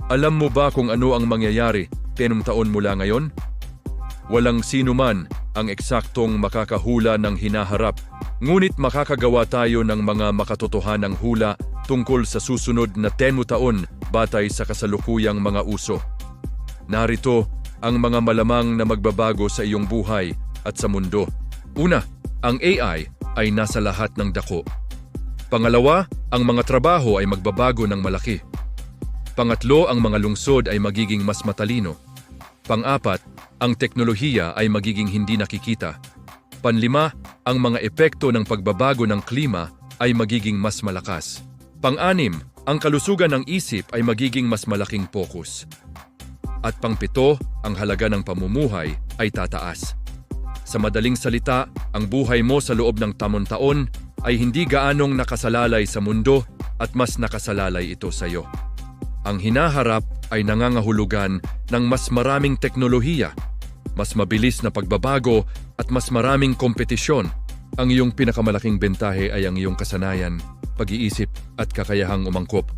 Alam mo ba kung ano ang mangyayari 10 taon mula ngayon? Walang sino man ang eksaktong makakahula ng hinaharap, ngunit makakagawa tayo ng mga makatotohanang hula tungkol sa susunod na 10 taon batay sa kasalukuyang mga uso. Narito ang mga malamang na magbabago sa iyong buhay at sa mundo. Una, ang AI ay nasa lahat ng dako. Pangalawa, ang mga trabaho ay magbabago ng malaki. Pangatlo, ang mga lungsod ay magiging mas matalino. Pang-apat, ang teknolohiya ay magiging hindi nakikita. Panlima, ang mga epekto ng pagbabago ng klima ay magiging mas malakas. Pang-anim, ang kalusugan ng isip ay magiging mas malaking pokus. At pang-pito, ang halaga ng pamumuhay ay tataas. Sa madaling salita, ang buhay mo sa loob ng tamon-taon ay hindi gaanong nakasalalay sa mundo at mas nakasalalay ito sa iyo. Ang hinaharap ay nangangahulugan ng mas maraming teknolohiya, mas mabilis na pagbabago at mas maraming kompetisyon. Ang iyong pinakamalaking bentahe ay ang iyong kasanayan, pag-iisip at kakayahang umangkop.